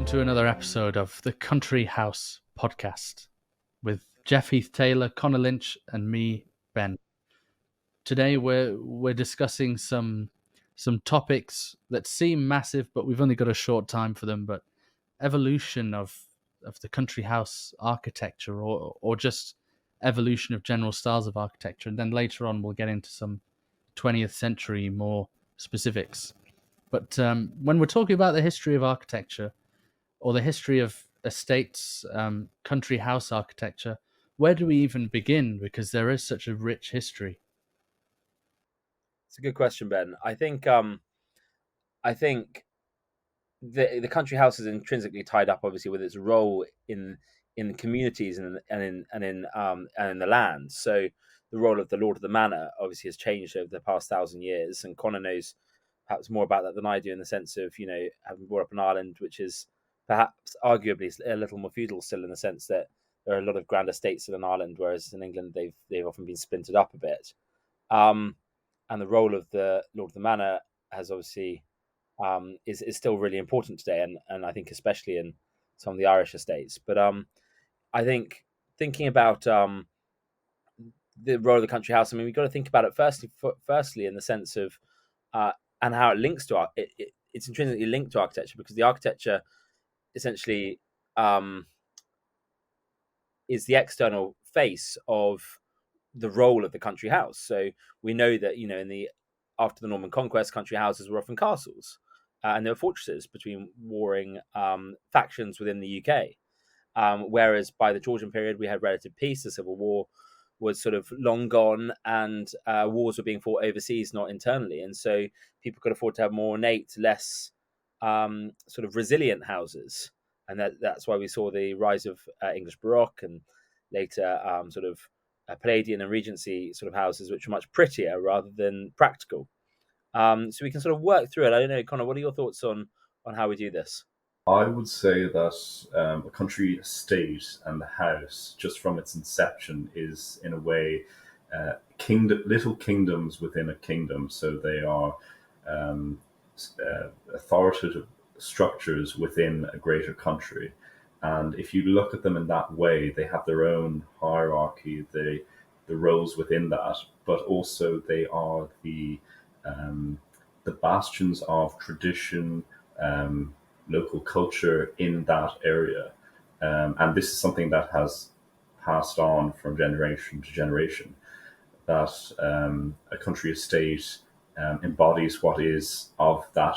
to another episode of the Country House podcast with Jeff Heath Taylor, Connor Lynch, and me, Ben. Today we're discussing some topics that seem massive, but we've only got a short time for them. But evolution of the country house architecture, or just evolution of general styles of architecture, and then later on we'll get into some 20th century more specifics. But when we're talking about the history of architecture, or the history of estates, country house architecture, where do we even begin? Because there is such a rich history. It's a good question, Ben. I think the country house is intrinsically tied up, obviously, with its role in the communities and in the land. So the role of the lord of the manor obviously has changed over the past 1,000 years, and Connor knows perhaps more about that than I do, in the sense of, having brought up in Ireland, which is perhaps arguably a little more feudal still, in the sense that there are a lot of grand estates still in Ireland, whereas in England they've often been splintered up a bit. And the role of the lord of the manor has obviously is still really important today, and I think especially in some of the Irish estates. But I think thinking about the role of the country house, I mean, we've got to think about it firstly in the sense of and how it links to it's intrinsically linked to architecture, because the architecture essentially is the external face of the role of the country house. So we know that after the Norman conquest, country houses were often castles, and they were fortresses between warring factions within the UK. Whereas by the Georgian period, we had relative peace. The Civil War was sort of long gone, and wars were being fought overseas, not internally. And so people could afford to have more ornate, less sort of resilient houses. And that's why we saw the rise of English Baroque, and later sort of Palladian and Regency sort of houses, which are much prettier rather than practical. So we can sort of work through it. I don't know, Connor, what are your thoughts on how we do this? I would say that a country estate and the house, just from its inception, is in a way little kingdoms within a kingdom. So they are authoritative structures within a greater country. And if you look at them in that way, they have their own hierarchy, the roles within that, but also they are the bastions of tradition, local culture in that area. And this is something that has passed on from generation to generation, that a country estate embodies what is of that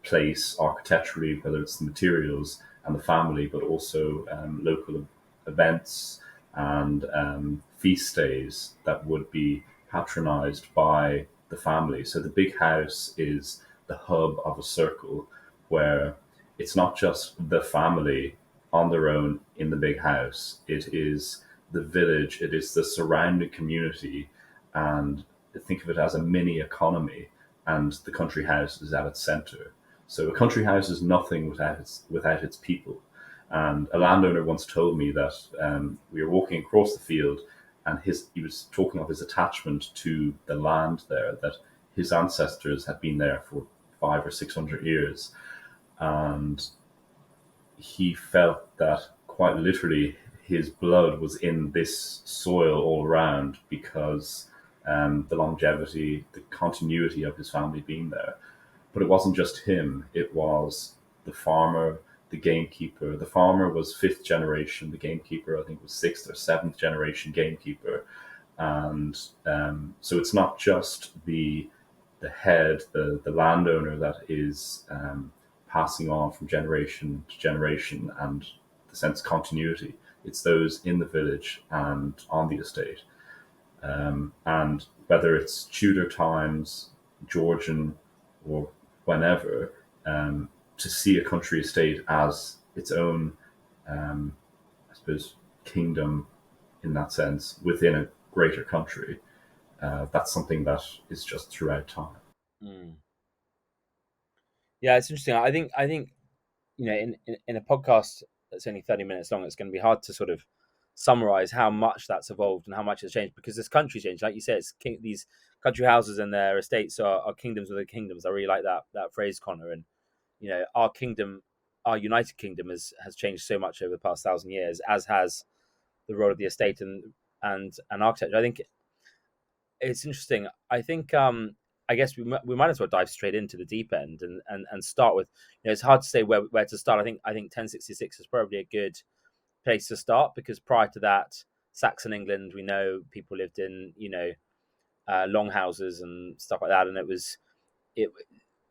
place architecturally, whether it's the materials and the family, but also local events and feast days that would be patronized by the family. So the big house is the hub of a circle, where it's not just the family on their own in the big house. It is the village, it is the surrounding community, and think of it as a mini economy, and the country house is at its center. So a country house is nothing without its people. And a landowner once told me that we were walking across the field, and he was talking of his attachment to the land there, that his ancestors had been there for 500 or 600 years. And he felt that quite literally his blood was in this soil all around, because the longevity, the continuity of his family being there. But it wasn't just him, it was the farmer, the gamekeeper. The farmer was 5th generation, the gamekeeper I think was 6th or 7th generation gamekeeper. And so it's not just the head, the landowner, that is passing on from generation to generation, and the sense of continuity. It's those in the village and on the estate. And whether it's Tudor times, Georgian, or whenever, to see a country estate as its own, I suppose, kingdom in that sense within a greater country, that's something that is just throughout time. Mm. Yeah, it's interesting. I think in a podcast that's only 30 minutes long, it's going to be hard to sort of summarize how much that's evolved and how much it's changed, because this country's changed. Like you said, these country houses and their estates are kingdoms within kingdoms. I really like that phrase, Connor. And our kingdom our United Kingdom has changed so much over the past 1,000 years, as has the role of the estate and architecture. I think it's interesting. I think I guess we might as well dive straight into the deep end and start with, it's hard to say where to start. I think 1066 is probably a good place to start, because prior to that, Saxon England, we know people lived in longhouses and stuff like that, and it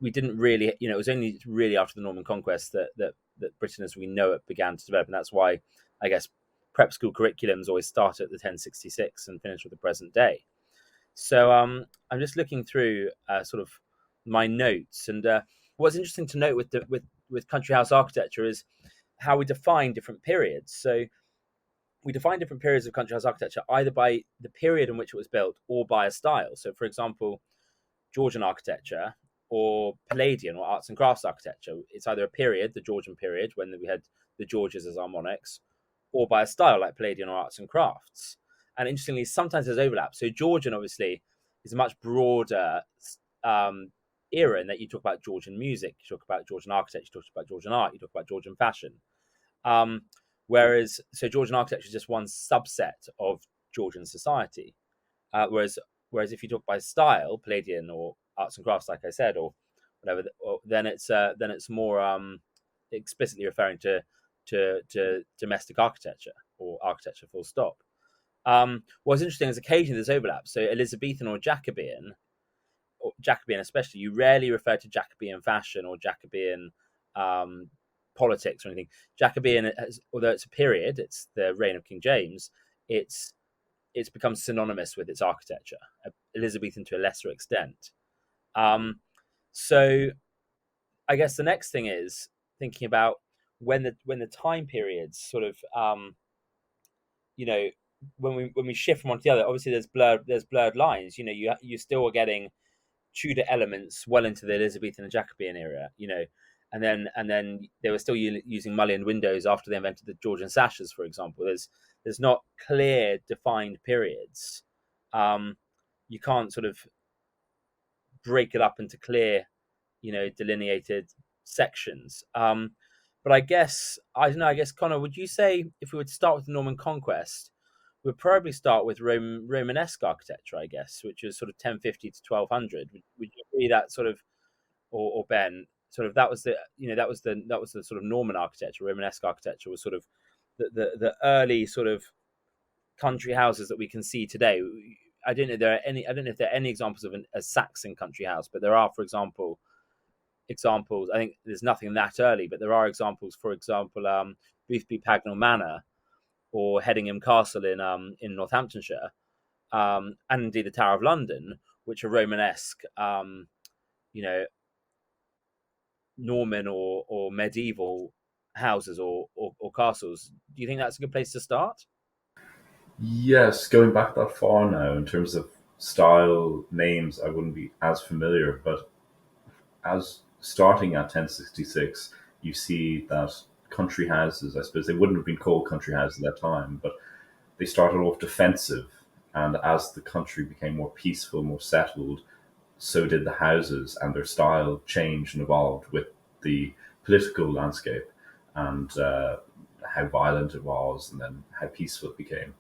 we didn't really, it was only really after the Norman conquest that Britain as we know it began to develop, and that's why I guess prep school curriculums always start at the 1066 and finish with the present day. So I'm just looking through sort of my notes, and what's interesting to note with country house architecture is how we define different periods. So we define different periods of country house architecture either by the period in which it was built or by a style. So, for example, Georgian architecture or Palladian or arts and crafts architecture, it's either a period, the Georgian period, when we had the Georges as our monarchs, or by a style like Palladian or arts and crafts. And interestingly, sometimes there's overlap. So Georgian, obviously, is a much broader era in that you talk about Georgian music, you talk about Georgian architecture, you talk about Georgian art, you talk about Georgian fashion. So Georgian architecture is just one subset of Georgian society. Whereas if you talk by style, Palladian or arts and crafts, like I said, or whatever, then it's more explicitly referring to domestic architecture or architecture full stop. What's interesting is occasionally there's overlap. So Elizabethan or Jacobean especially, you rarely refer to Jacobean fashion or Jacobean politics or anything. Jacobean, although it's a period, it's the reign of King James, it's become synonymous with its architecture. Elizabethan to a lesser extent. So I guess the next thing is thinking about when the time periods sort of when we shift from one to the other. Obviously there's blurred lines. You still are getting Tudor elements well into the Elizabethan and Jacobean era, and then they were still using mullioned windows after they invented the Georgian sashes, for example. There's not clear defined periods. You can't sort of break it up into clear, delineated sections. But I guess, I don't know, Connor, would you say if we would start with the Norman conquest, we'd probably start with Romanesque architecture, I guess, which is sort of 1050 to 1200. Would you agree that sort of, or Ben, sort of that was the sort of Norman architecture? Romanesque architecture was sort of the early sort of country houses that we can see today. I don't know if there are any examples of a Saxon country house, but there are, for example, examples. I think there's nothing that early, but there are examples. For example, Boothby Pagnell Manor or Headingham Castle in Northamptonshire, and indeed the Tower of London, which are Romanesque, Norman or medieval houses or castles. Do you think that's a good place to start? Yes, going back that far now, in terms of style names, I wouldn't be as familiar, but as starting at 1066, you see that country houses, I suppose they wouldn't have been called country houses at that time, but they started off defensive. And as the country became more peaceful, more settled, so did the houses, and their style changed and evolved with the political landscape and how violent it was, and then how peaceful it became.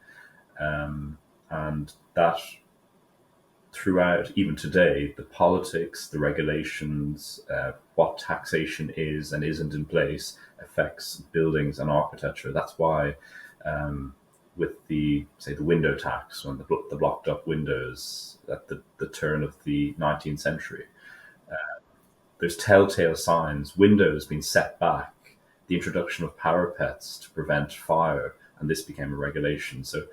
And that throughout, even today, the politics, the regulations, what taxation is and isn't in place affects buildings and architecture. That's why, with the window tax on the blocked up windows at the turn of the 19th century, there's telltale signs. Windows being set back, the introduction of parapets to prevent fire, and this became a regulation. So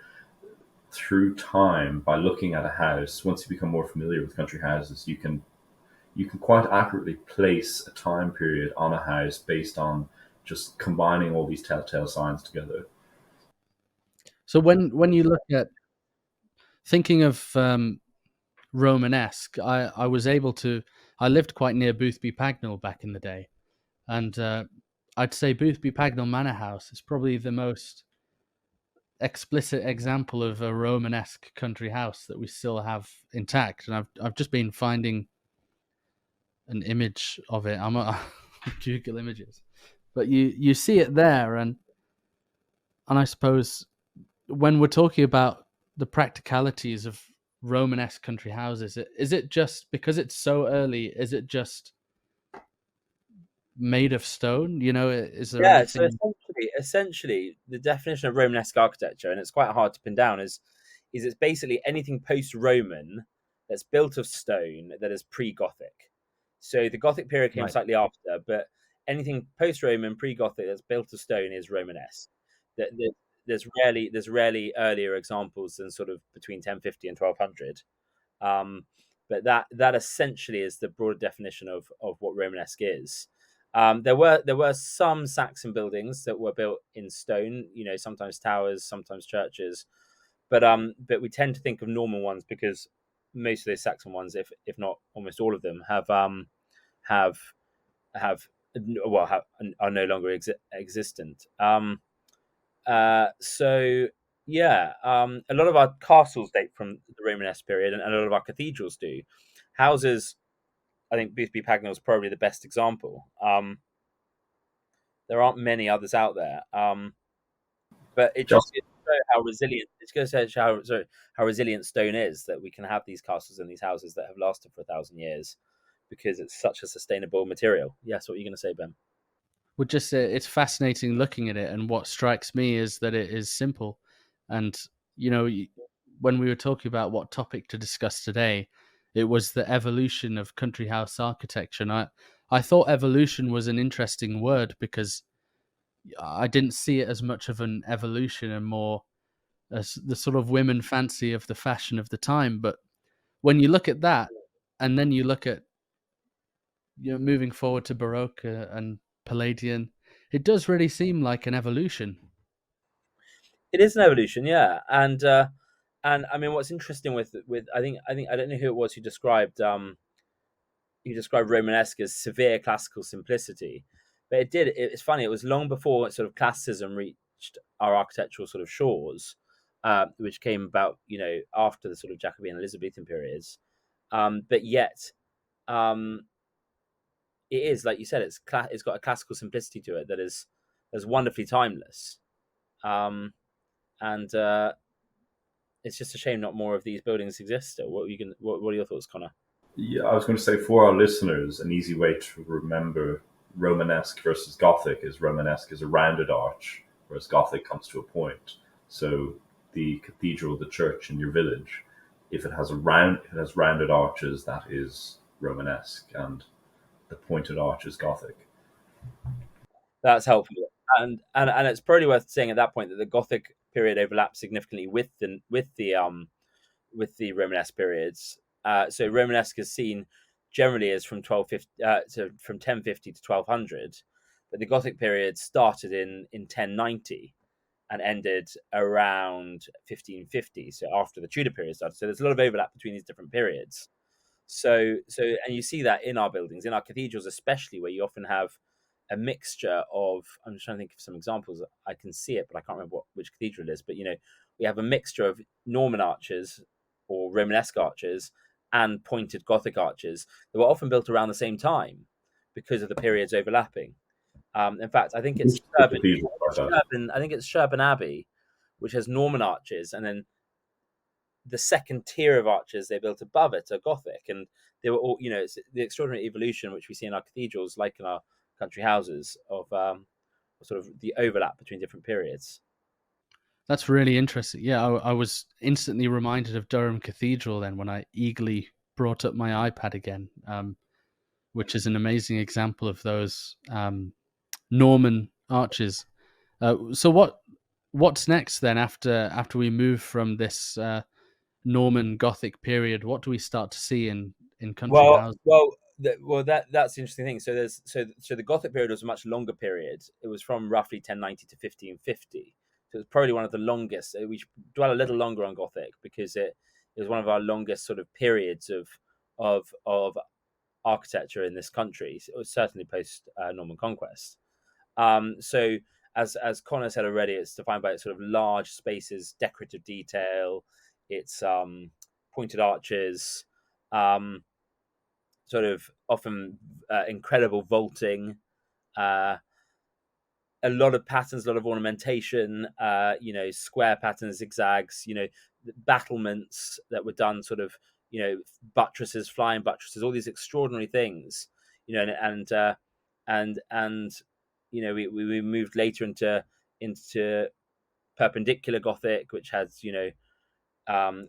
through time, by looking at a house, once you become more familiar with country houses, you can quite accurately place a time period on a house based on just combining all these telltale signs together. So when you look at thinking of Romanesque, I was able to. I lived quite near Boothby Pagnell back in the day, and I'd say Boothby Pagnell Manor House is probably the most explicit example of a Romanesque country house that we still have intact. And I've just been finding an image of it. I'm on Google Images, but you see it there, and I suppose when we're talking about the practicalities of Romanesque country houses, is it just because it's so early? Is it just made of stone? You know, is there Yeah, so anything essentially, the definition of Romanesque architecture, and it's quite hard to pin down, is it's basically anything post-Roman that's built of stone that is pre-Gothic. So the Gothic period came right? slightly after, but anything post-Roman, pre-Gothic that's built of stone is Romanesque. There's rarely earlier examples than sort of between 1050 and 1200. Um, but that essentially is the broader definition of what Romanesque is. There were some Saxon buildings that were built in stone, sometimes towers, sometimes churches, but we tend to think of Norman ones because most of those Saxon ones, if not almost all of them, have have are no longer existent. So yeah, a lot of our castles date from the Romanesque period, and a lot of our cathedrals do. Houses, I think Boothby Pagnell is probably the best example. There aren't many others out there, but it just Just goes to show how resilient. It goes to show how resilient stone is, that we can have these castles and these houses that have lasted for 1,000 years because it's such a sustainable material. Yes, what are you going to say, Ben? Would just say it's fascinating looking at it, and what strikes me is that it is simple. And you know, when we were talking about what topic to discuss today, it was the evolution of country house architecture. And I thought evolution was an interesting word because I didn't see it as much of an evolution and more as the sort of women fancy of the fashion of the time. But when you look at that, and then you look at moving forward to Baroque and Palladian, it does really seem like an evolution. It is an evolution, yeah, and I mean, what's interesting with I think I don't know who it was who described Romanesque as severe classical simplicity, but it's funny. It was long before sort of classicism reached our architectural sort of shores, which came about after the sort of Jacobean Elizabethan periods, but yet um, it is, like you said, it's got a classical simplicity to it that is wonderfully timeless. Um, and It's just a shame not more of these buildings exist still. What are your thoughts, Connor? Yeah, I was going to say for our listeners, an easy way to remember Romanesque versus Gothic is Romanesque is a rounded arch, whereas Gothic comes to a point. So the cathedral, the church in your village, if it has rounded arches, that is Romanesque, and the pointed arch is Gothic. That's helpful, and it's probably worth saying at that point that the Gothic period overlaps significantly with the Romanesque periods. So Romanesque is seen generally as from 1250 from 1050 to 1200, but the Gothic period started in 1090 and ended around 1550. So after the Tudor period started, so there's a lot of overlap between these different periods. And you see that in our buildings, in our cathedrals, especially, where you often have a mixture of. I'm just trying to think of some examples. I can see it, but I can't remember which cathedral it is. But we have a mixture of Norman arches or Romanesque arches and pointed Gothic arches that were often built around the same time because of the periods overlapping. In fact, I think it's The cathedral like that. I think it's Sherborne Abbey, which has Norman arches, and then the second tier of arches they built above it are Gothic, and they were all, it's the extraordinary evolution which we see in our cathedrals, like in our country houses, of sort of the overlap between different periods. That's really interesting. Yeah, I was instantly reminded of Durham Cathedral then when I eagerly brought up my iPad again, which is an amazing example of those Norman arches. So what's next then after we move from this Norman Gothic period? What do we start to see in country Well, houses? that's the interesting thing. So the Gothic period was a much longer period. It was from roughly 1090 to 1550. So it's probably one of the longest. We should dwell a little longer on Gothic because it was one of our longest sort of periods of architecture in this country. It was certainly post Norman conquest. So as Connor said already, it's defined by its sort of large spaces, decorative detail, its pointed arches, um, sort of often incredible vaulting. Uh, a lot of patterns, a lot of ornamentation, square patterns, zigzags, battlements that were done sort of, buttresses, flying buttresses, all these extraordinary things, and we moved later into perpendicular Gothic, which has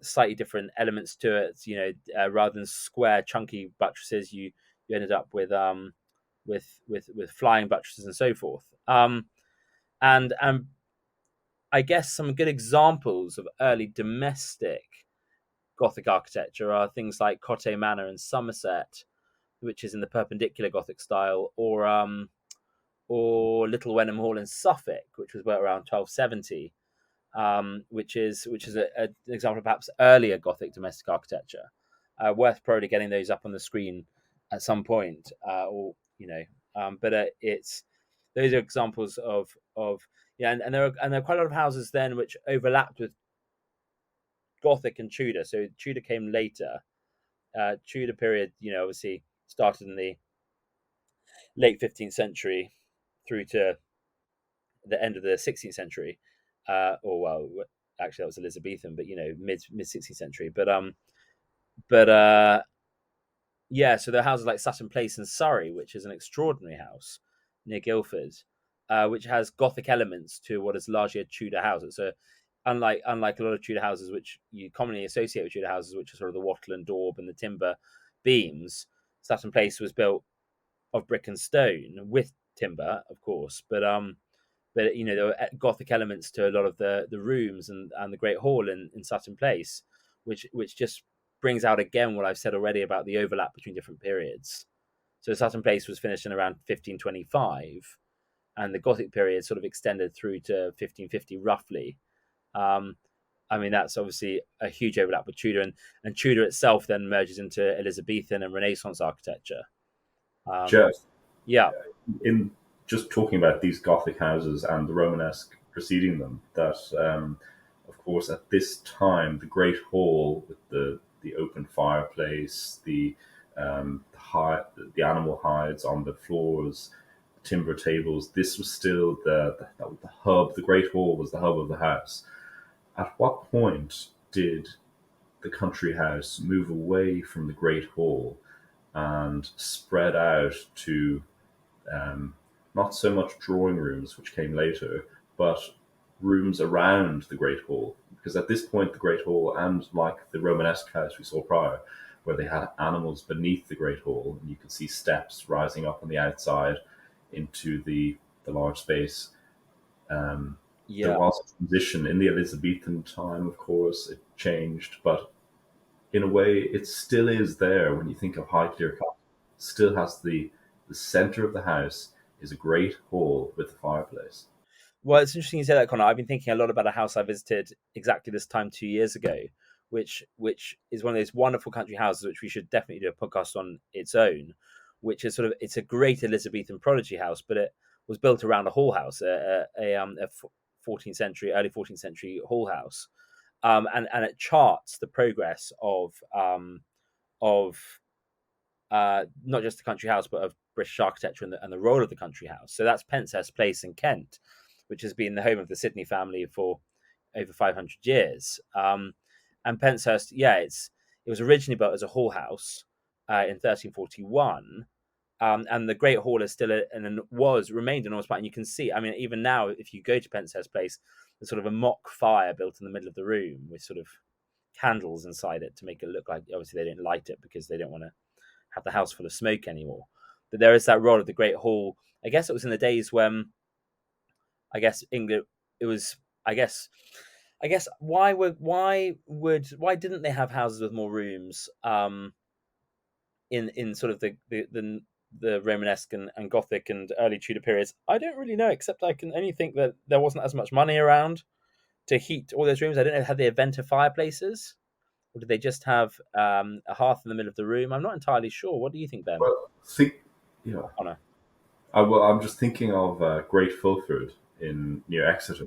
slightly different elements to it. Rather than square chunky buttresses, you ended up with flying buttresses and so forth. And I guess some good examples of early domestic Gothic architecture are things like Cotte Manor in Somerset, which is in the perpendicular Gothic style, or Little Wenham Hall in Suffolk, which was built around 1270, which is an example of perhaps earlier Gothic domestic architecture. Worth probably getting those up on the screen at some point, but it's those are examples of and there are quite a lot of houses then which overlapped with Gothic and Tudor. So Tudor came later. Tudor period, obviously started in the late 15th century through to the end of the 16th century, actually that was Elizabethan, but mid 16th century. So there are houses like Sutton Place in Surrey, which is an extraordinary house near Guildford, which has Gothic elements to what is largely a Tudor house. So unlike a lot of Tudor houses, which you commonly associate with Tudor houses, which are sort of the wattle and daub and the timber beams, Sutton Place was built of brick and stone with timber, of course, but there were Gothic elements to a lot of the rooms and the Great Hall in Sutton Place, which just brings out again what I've said already about the overlap between different periods. So Sutton Place was finished in around 1525, and the Gothic period sort of extended through to 1550 roughly. That's obviously a huge overlap with Tudor, and Tudor itself then merges into Elizabethan and Renaissance architecture. Jeff, Yeah. In just talking about these Gothic houses and the Romanesque preceding them, that of course at this time the Great Hall with the open fireplace, the animal hides on the floors, timber tables. This was still the hub. The Great Hall was the hub of the house. At what point did the country house move away from the Great Hall and spread out to not so much drawing rooms, which came later, but rooms around the Great Hall? Because at this point, the Great Hall, and like the Romanesque house we saw prior, where they had animals beneath the Great Hall, and you could see steps rising up on the outside into the large space. There was a transition in the Elizabethan time, of course. It changed, but in a way, it still is there when you think of Highclere Castle. It still has the center of the house is a great hall with a fireplace. Well, it's interesting you say that, Connor. I've been thinking a lot about a house I visited exactly this time 2 years ago, which is one of those wonderful country houses which we should definitely do a podcast on its own. Which is it's a great Elizabethan prodigy house, but it was built around a hall house, a 14th century, early 14th century hall house, and it charts the progress of not just the country house, but of British architecture and the role of the country house. So that's Penshurst Place in Kent, which has been the home of the Sidney family for over 500 years. And Penshurst, it was originally built as a hall house in 1341. And the Great Hall is still remained an enormous part. And you can see, even now, if you go to Penshurst Place, there's sort of a mock fire built in the middle of the room with sort of candles inside it to make it look like, obviously they don't light it because they don't want to have the house full of smoke anymore. But there is that role of the Great Hall. I guess it was in the days when, England, it was, why didn't they have houses with more rooms in sort of the Romanesque and Gothic and early Tudor periods? I don't really know, except I can only think that there wasn't as much money around to heat all those rooms. I don't know, had they invented fireplaces? Or did they just have a hearth in the middle of the room? I'm not entirely sure. What do you think, Ben? Well, Connor. I'm just thinking of Great Fulford near Exeter,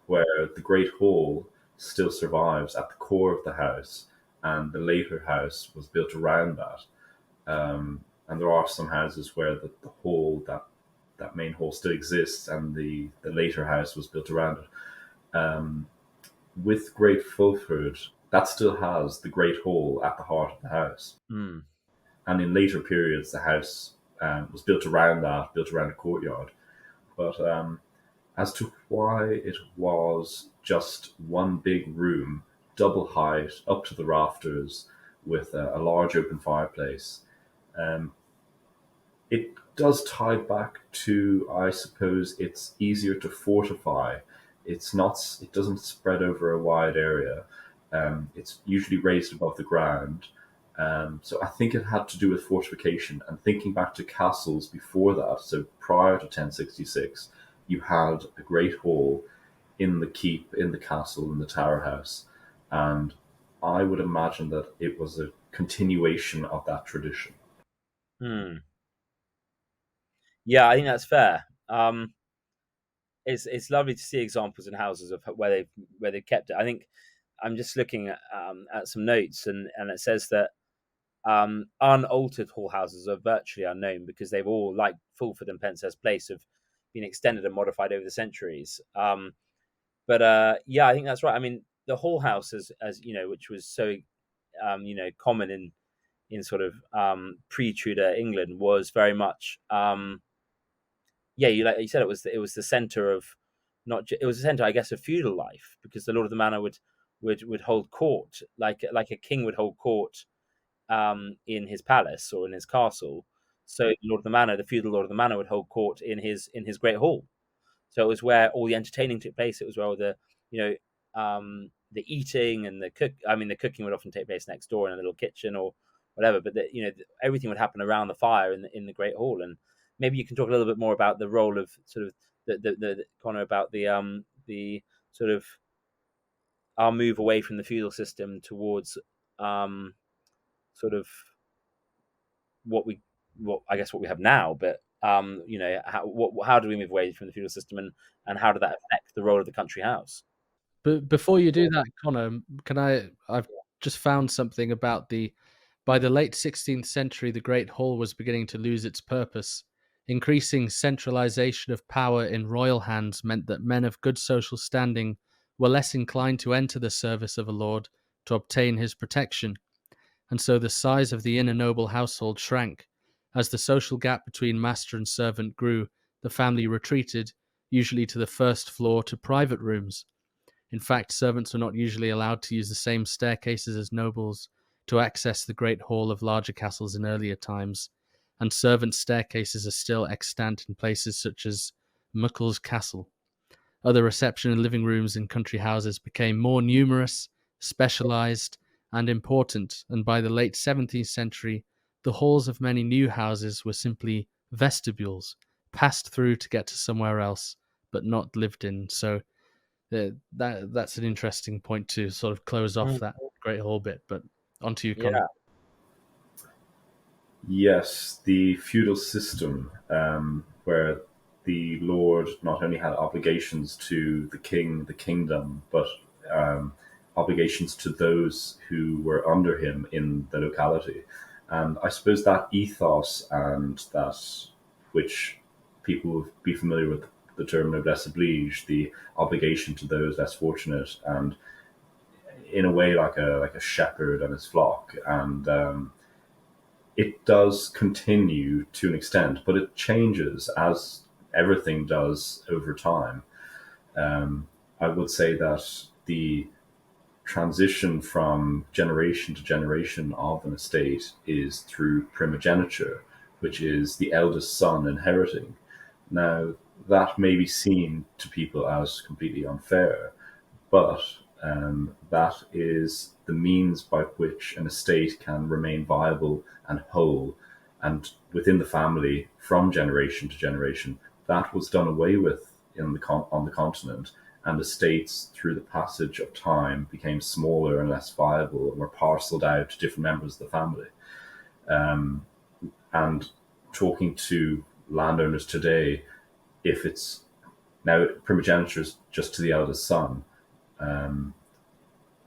where the Great Hall still survives at the core of the house, and the later house was built around that. And there are some houses where the hall that that main hall still exists, and the later house was built around it. With Great Fulford, that still has the Great Hall at the heart of the house. Mm. And in later periods, the house was built around a courtyard. But as to why it was just one big room, double height, up to the rafters, with a large open fireplace, um, it does tie back to, I suppose, it's easier to fortify. It's not. It doesn't spread over a wide area. It's usually raised above the ground. So I think it had to do with fortification. And thinking back to castles before that, so prior to 1066, you had a great hall in the keep, in the castle, in the tower house, and I would imagine that it was a continuation of that tradition. Mm. Yeah, I think that's fair. It's lovely to see examples in houses of where they've kept it. I think I'm just looking at some notes, and it says that unaltered hall houses are virtually unknown because they've all, like Fulford and Penshurst Place, have been extended and modified over the centuries. But yeah, I think that's right. I mean, the hall house, as you know, which was so common in sort of pre-Tudor England, was very much yeah, like you said, it was the center of it was the center, I guess, of feudal life, because the lord of the manor would hold court like a king would hold court in his palace or in his castle. So the lord of the manor, the feudal lord of the manor, would hold court in his great hall. So it was where all the entertaining took place. It was where all the you the eating and the cook. I mean, the cooking would often take place next door in a little kitchen or whatever. But everything would happen around the fire in the great hall. And maybe you can talk a little bit more about the role of sort of the Connor, about the sort of our move away from the feudal system towards sort of what I guess what we have now. But how do we move away from the feudal system, and how did that affect the role of the country house? But before you do that, Connor, I've just found something about by the late 16th century, the Great Hall was beginning to lose its purpose. Increasing centralization of power in royal hands meant that men of good social standing were less inclined to enter the service of a lord to obtain his protection, and so the size of the inner noble household shrank. As the social gap between master and servant grew, the family retreated, usually to the first floor, to private rooms. In fact, servants were not usually allowed to use the same staircases as nobles to access the great hall of larger castles in earlier times, and servant staircases are still extant in places such as Muckle's Castle. Other reception and living rooms in country houses became more numerous, specialized, and important, and by the late 17th century, the halls of many new houses were simply vestibules, passed through to get to somewhere else, but not lived in. So that's an interesting point to sort of close off that great hall bit. But onto you, Connor. Yeah. Yes, the feudal system, where the lord not only had obligations to the king, the kingdom, but obligations to those who were under him in the locality. And I suppose that ethos, and that, which people will be familiar with the term noblesse oblige, the obligation to those less fortunate, and in a way like a shepherd and his flock. And it does continue to an extent, but it changes, as everything does over time. I would say that the transition from generation to generation of an estate is through primogeniture, which is the eldest son inheriting. Now, that may be seen to people as completely unfair, but that is the means by which an estate can remain viable and whole and within the family from generation to generation. That was done away with on the continent, and estates, through the passage of time, became smaller and less viable and were parceled out to different members of the family. And talking to landowners today, if it's now primogeniture is just to the eldest son.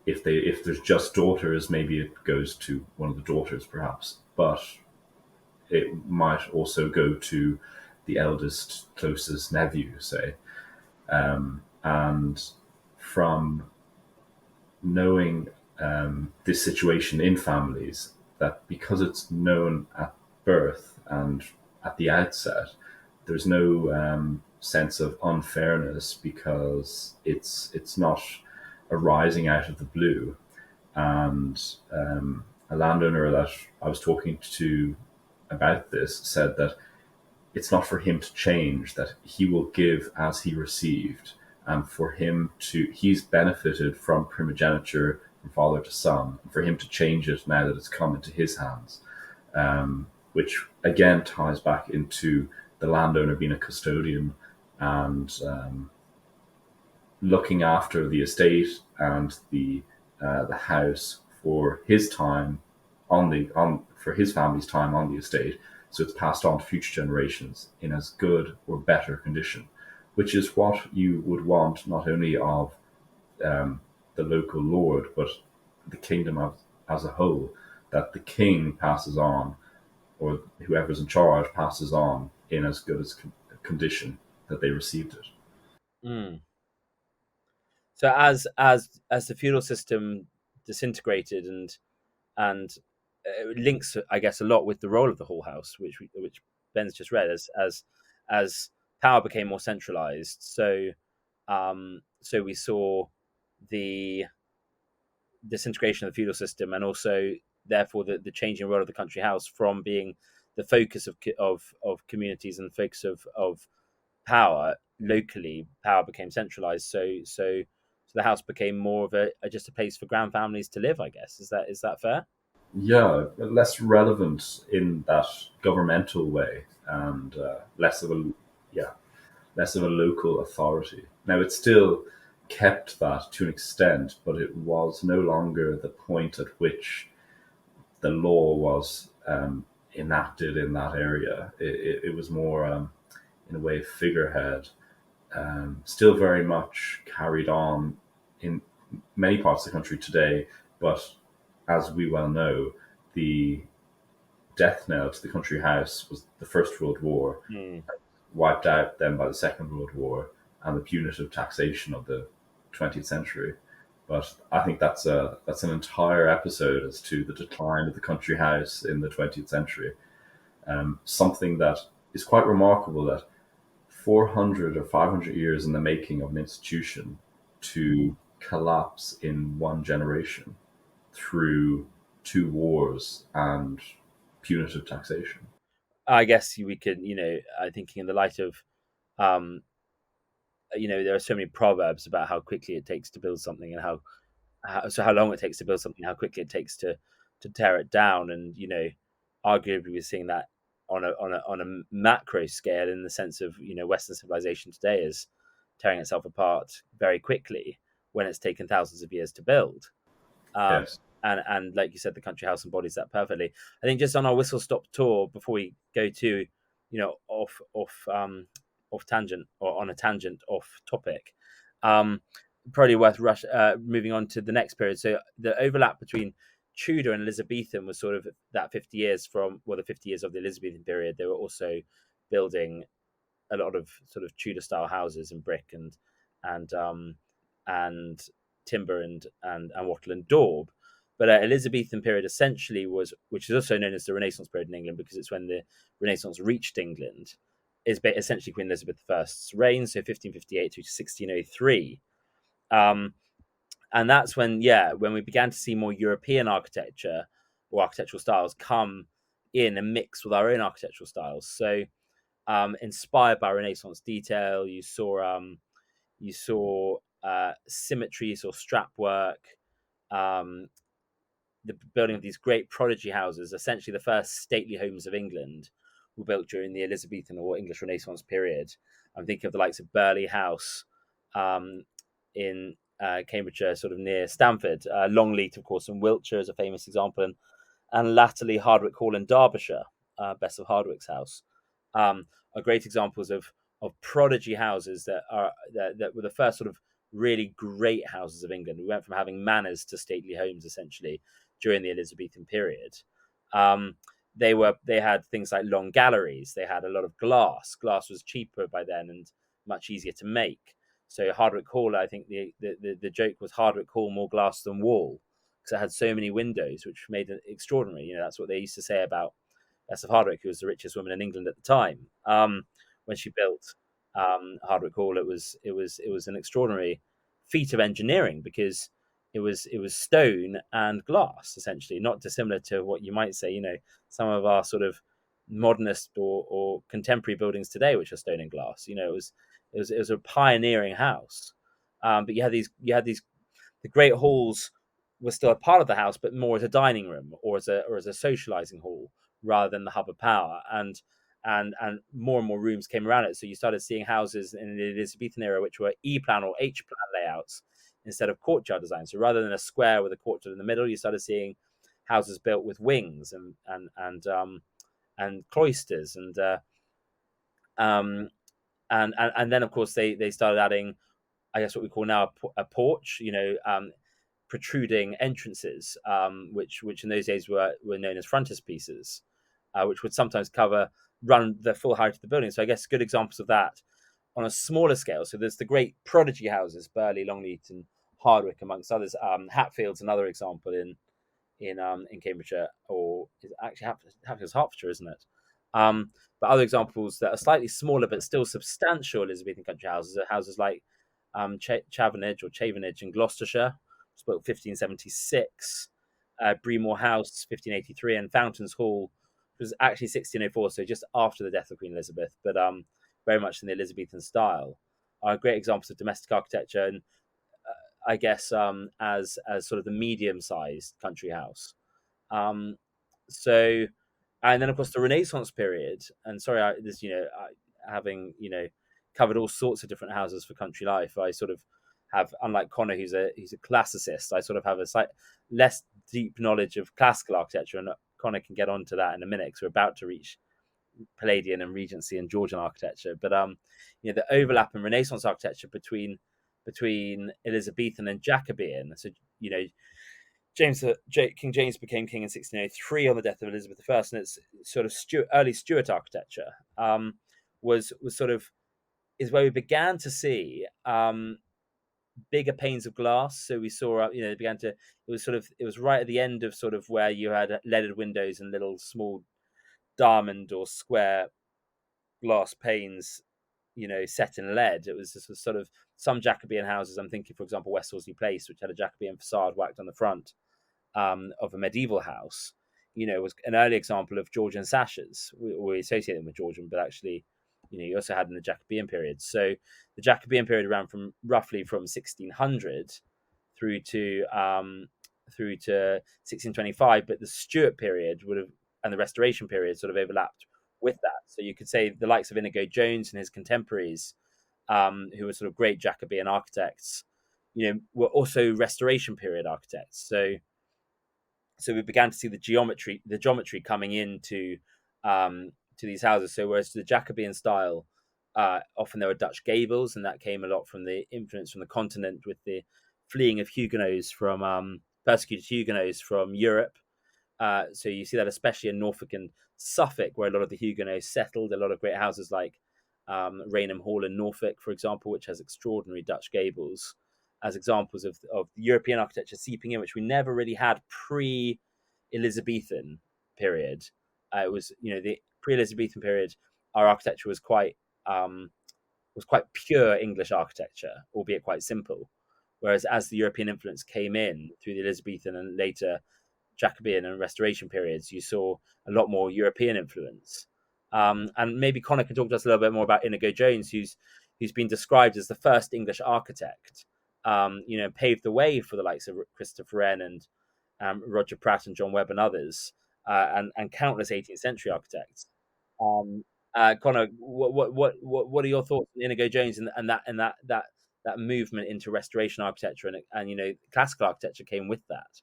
If there's just daughters, maybe it goes to one of the daughters, perhaps, but it might also go to the eldest, closest nephew, say. And from knowing this situation in families, that because it's known at birth and at the outset, there's no sense of unfairness because it's not arising out of the blue. And a landowner that I was talking to about this said that it's not for him to change, that he will give as he received. And for him to, he's benefited from primogeniture from father to son, and for him to change it now that it's come into his hands, which again ties back into the landowner being a custodian and looking after the estate and the house for his time for his family's time on the estate, so it's passed on to future generations in as good or better condition, which is what you would want not only of the local lord, but the kingdom as a whole, that the king passes on, or whoever's in charge passes on in as good as condition that they received it. Mm. So as the feudal system disintegrated and links, I guess, a lot with the role of the Hall House, which Ben's just read, as power became more centralized. So so we saw the disintegration of the feudal system, and also therefore the changing role of the country house from being the focus of communities and the focus of power locally. Power became centralized. So the house became more of a just a place for grand families to live, I guess. Is that fair? Yeah, less relevant in that governmental way, and less of a local authority. Now, it still kept that to an extent, but it was no longer the point at which the law was enacted in that area. It was more, in a way, figurehead, still very much carried on in many parts of the country today, but as we well know, the death knell to the country house was the First World War, wiped out then by the Second World War and the punitive taxation of the 20th century. But I think that's an entire episode as to the decline of the country house in the 20th century. Something that is quite remarkable, that 400 or 500 years in the making of an institution to collapse in one generation through 2 wars and punitive taxation. I guess we could, I'm thinking in the light of, there are so many proverbs about how quickly it takes to build something, and how long it takes to build something, how quickly it takes to tear it down, and arguably we're seeing that on a macro scale, in the sense of Western civilization today is tearing itself apart very quickly when it's taken thousands of years to build. Yes. And like you said, the country house embodies that perfectly. I think just on our whistle stop tour before we go to, off tangent, or on a tangent off topic, probably worth moving on to the next period. So the overlap between Tudor and Elizabethan was sort of that 50 years the 50 years of the Elizabethan period. They were also building a lot of sort of Tudor style houses in brick and timber and wattle and daub. But Elizabethan period essentially was, which is also known as the Renaissance period in England, because it's when the Renaissance reached England, is essentially Queen Elizabeth I's reign, so 1558 to 1603. And that's when we began to see more European architecture or architectural styles come in and mix with our own architectural styles. So inspired by Renaissance detail, you saw symmetry, you saw strap work, the building of these great prodigy houses. Essentially, the first stately homes of England were built during the Elizabethan or English Renaissance period. I'm thinking of the likes of Burghley House in Cambridgeshire, sort of near Stamford. Longleat, of course, in Wiltshire is a famous example, and latterly Hardwicke Hall in Derbyshire, Bess of Hardwicke's house, are great examples of prodigy houses that were the first sort of really great houses of England. We went from having manors to stately homes essentially during the Elizabethan period. they had things like long galleries. They had a lot of glass. Glass was cheaper by then and much easier to make. So Hardwick Hall, I think the joke was Hardwick Hall more glass than wall, because it had so many windows, which made it extraordinary. That's what they used to say about of Hardwick, who was the richest woman in England at the time. When she built Hardwick Hall, it was an extraordinary feat of engineering, because it was stone and glass, essentially, not dissimilar to what you might say, some of our sort of modernist or contemporary buildings today, which are stone and glass. It was a pioneering house. But you had these the great halls were still a part of the house, but more as a dining room or as a socializing hall rather than the hub of power. And more and more rooms came around it. So you started seeing houses in the Elizabethan era which were E-plan or H-plan layouts instead of courtyard design. So rather than a square with a courtyard in the middle, you started seeing houses built with wings and cloisters and then of course they started adding, I guess, what we call now a porch, protruding entrances, which in those days were known as frontispieces, which would sometimes run the full height of the building. So I guess good examples of that on a smaller scale. So there's the great prodigy houses, Burley, Longleat, and Hardwick, amongst others. Hatfield's another example in Cambridgeshire, or is it actually Hatfield's Hertfordshire, isn't it? But other examples that are slightly smaller but still substantial Elizabethan country houses are houses like Chavenage in Gloucestershire, built 1576, Breamore House 1583, and Fountains Hall, which was actually 1604, so just after the death of Queen Elizabeth, but very much in the Elizabethan style, are great examples of domestic architecture, and I guess as sort of the medium-sized country house. So, and then of course the Renaissance period. And sorry, having covered all sorts of different houses for country life, I sort of have, unlike Connor, who's a classicist, I sort of have a slight less deep knowledge of classical architecture, and Connor can get onto that in a minute because we're about to reach Palladian and Regency and Georgian architecture. But the overlap in Renaissance architecture between Elizabethan and Jacobean. So King James became king in 1603 on the death of Elizabeth I, and it's sort of early Stuart architecture was sort of is where we began to see bigger panes of glass. So we saw, it was right at the end of sort of where you had leaded windows and little small diamond or square glass panes, set in lead. It was this was sort of some Jacobean houses. I'm thinking, for example, West Horsley Place, which had a Jacobean facade whacked on the front of a medieval house. Was an early example of Georgian sashes. We associate them with Georgian, but actually, you also had in the Jacobean period. So the Jacobean period ran roughly from 1600 through to 1625, but the Stuart period and the Restoration period sort of overlapped with that. So you could say the likes of Inigo Jones and his contemporaries, who were sort of great Jacobean architects, were also Restoration period architects. So we began to see the geometry coming into to these houses. So whereas the Jacobean style, often there were Dutch gables, and that came a lot from the influence from the continent with the fleeing of Huguenots from persecuted Huguenots from Europe. So you see that especially in Norfolk and Suffolk, where a lot of the Huguenots settled. A lot of great houses like Rainham Hall in Norfolk, for example, which has extraordinary Dutch gables, as examples of European architecture seeping in, which we never really had pre-Elizabethan period. It was, the pre-Elizabethan period, our architecture was quite pure English architecture, albeit quite simple. Whereas as the European influence came in through the Elizabethan and later Jacobean and Restoration periods, you saw a lot more European influence. And maybe Connor can talk to us a little bit more about Inigo Jones, who's been described as the first English architect, paved the way for the likes of Christopher Wren and Roger Pratt and John Webb and others, and countless 18th century architects. Connor, what are your thoughts on Inigo Jones and that movement into Restoration architecture and classical architecture came with that?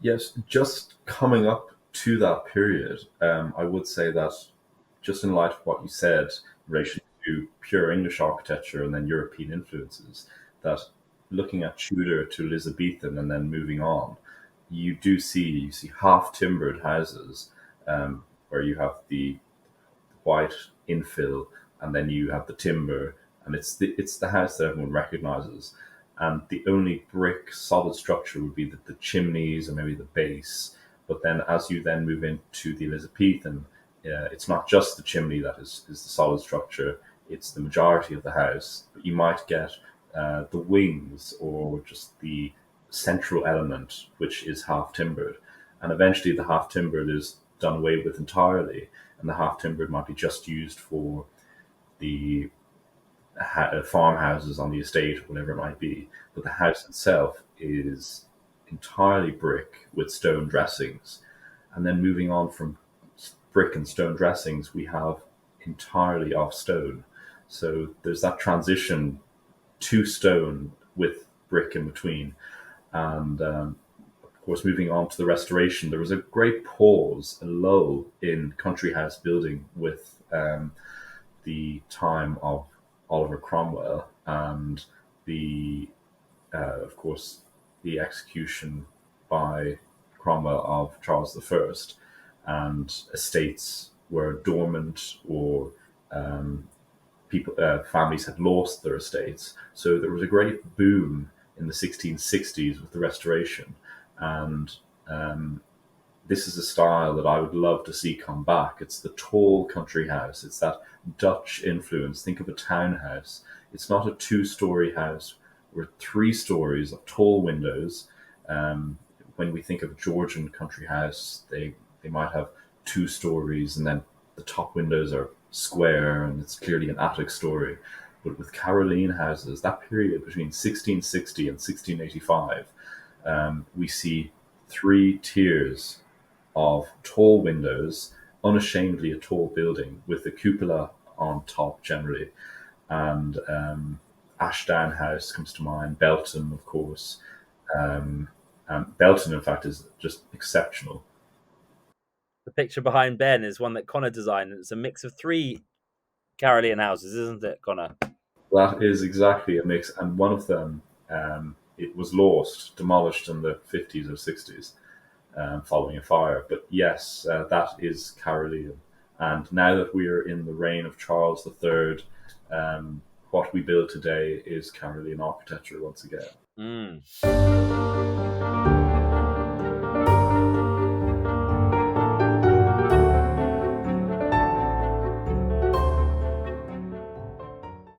Yes, just coming up to that period, I would say that just in light of what you said in relation to pure English architecture and then European influences, that looking at Tudor to Elizabethan and then moving on, you see half timbered houses, where you have the white infill, and then you have the timber, and it's the house that everyone recognizes. And the only brick solid structure would be the chimneys and maybe the base. But then as you then move into the Elizabethan, it's not just the chimney that is the solid structure, it's the majority of the house. But you might get the wings or just the central element, which is half timbered. And eventually the half timbered is done away with entirely, and the half timbered might be just used for the farmhouses on the estate, whatever it might be. But the house itself is entirely brick with stone dressings. And then moving on from brick and stone dressings, we have entirely off stone. So there's that transition to stone with brick in between. And of course, moving on to the Restoration, there was a great pause, a lull in country house building with the time of Oliver Cromwell and of course, the execution by Cromwell of Charles I, and estates were dormant, or families had lost their estates. So there was a great boom in the 1660s with the Restoration, and this is a style that I would love to see come back. It's the tall country house. It's that Dutch influence. Think of a townhouse. It's not a two-story house with 3 stories of tall windows. When we think of a Georgian country house, they might have 2 stories, and then the top windows are square, and it's clearly an attic story. But with Caroline houses, that period between 1660 and 1685, we see 3 tiers of tall windows, unashamedly a tall building with the cupola on top generally. And Ashdown House comes to mind, Belton, of course. And Belton, in fact, is just exceptional. The picture behind Ben is one that Connor designed. It's a mix of 3 Carolean houses, isn't it, Connor? That is exactly a mix. And one of them, it was lost, demolished in the 50s or 60s. Following a fire. But yes, that is Carolean. And now that we are in the reign of Charles III, what we build today is Carolean architecture once again.